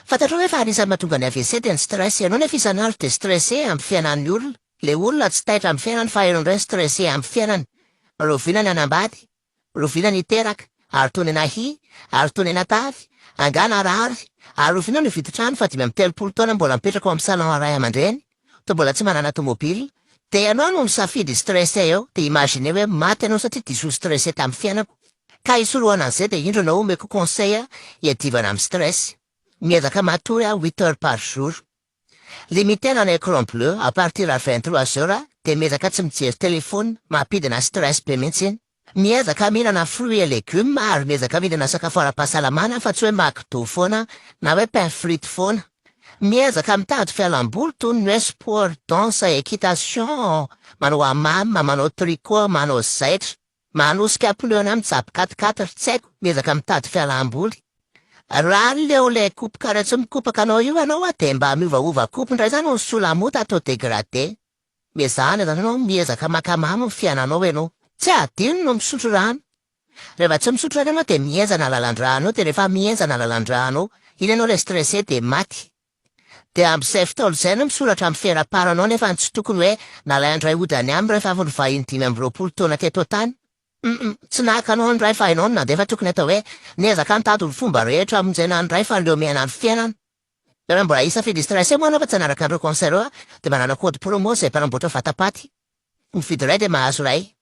Fantatrao hoe fa anisan'ny mahatonga ny AVC dia ny stress. Ianao nefa isan'andro dia stressé amin'ny fiainan'ny olona. Le olona tsy taitra amin'ny fiainany fa ianao indray stressé amin'ny fiainany. Roviana ny anambady, roviana ny teraka, ary tony nahy, ary tony natavy, angana rary, ary roviana ny viditrano fa 5 taona mbola mipetraka ao amin'ny salon ray aman-dreny, to mbola tsy manana tomobily. Dia ianao no misafidy stressé eo, dia imagine hoe maty ianao satria diso stressé tamin'ny fiainako. Ka isorohana an'izay dia indro anao omeko conseil hiadivana amin'ny stress. Miezaka matory 8 heures par jour. Limitena ny écran bleu à partir à 23 heures dia miezaka tsy mijery téléphone mampidina stress be mihitsy iny. Miezaka mihinana fruits et légumes ary miezaka mihinana sakafo ara-pahasalamana fa tsy hoe McDo foana na hoe pain frity foana. Miezaka mitady fialamboly toy ny hoe sport, danse, équitation, manao hamama, manao tricot, manao zaitra, manosika pneu na mitsabo 4x4 tsy haiko, miezaka mitady fialamboly. Raha leo le coupe karaha tsy mikopaka anao io anao dia mba miovaova coupe indray zany no sola mota atao dégradé. Mezahana zany anao miezaka makamamo ny fiainanao ianao. Tsy adino no misotro rano. Rehefa tsy misotro rano ianao dia mienzana lalan-drano dia rehefa mienzana lalan-drano iny ianao le stressé dia maty. Dia amin'izay fotoana izay no misoratra amin'ny fiainam-paranao nefa tsy tokony hoe nalahy andray hodany aminy rehefa avy nivahiny 5 taona teto tany. Tsy nahaka anao andray fa ianao no nandefa tokony atao hoe niezaka nitady ny fomba rehetra amonjena andray fa leo miaina ny fiainana. Raha mbola isafidy stressé moa anao fa tsy hanaraka andreo conseil reo dia manana code promo izay mpanamboatra vatapaty. Mividy iray dia mahazo iray.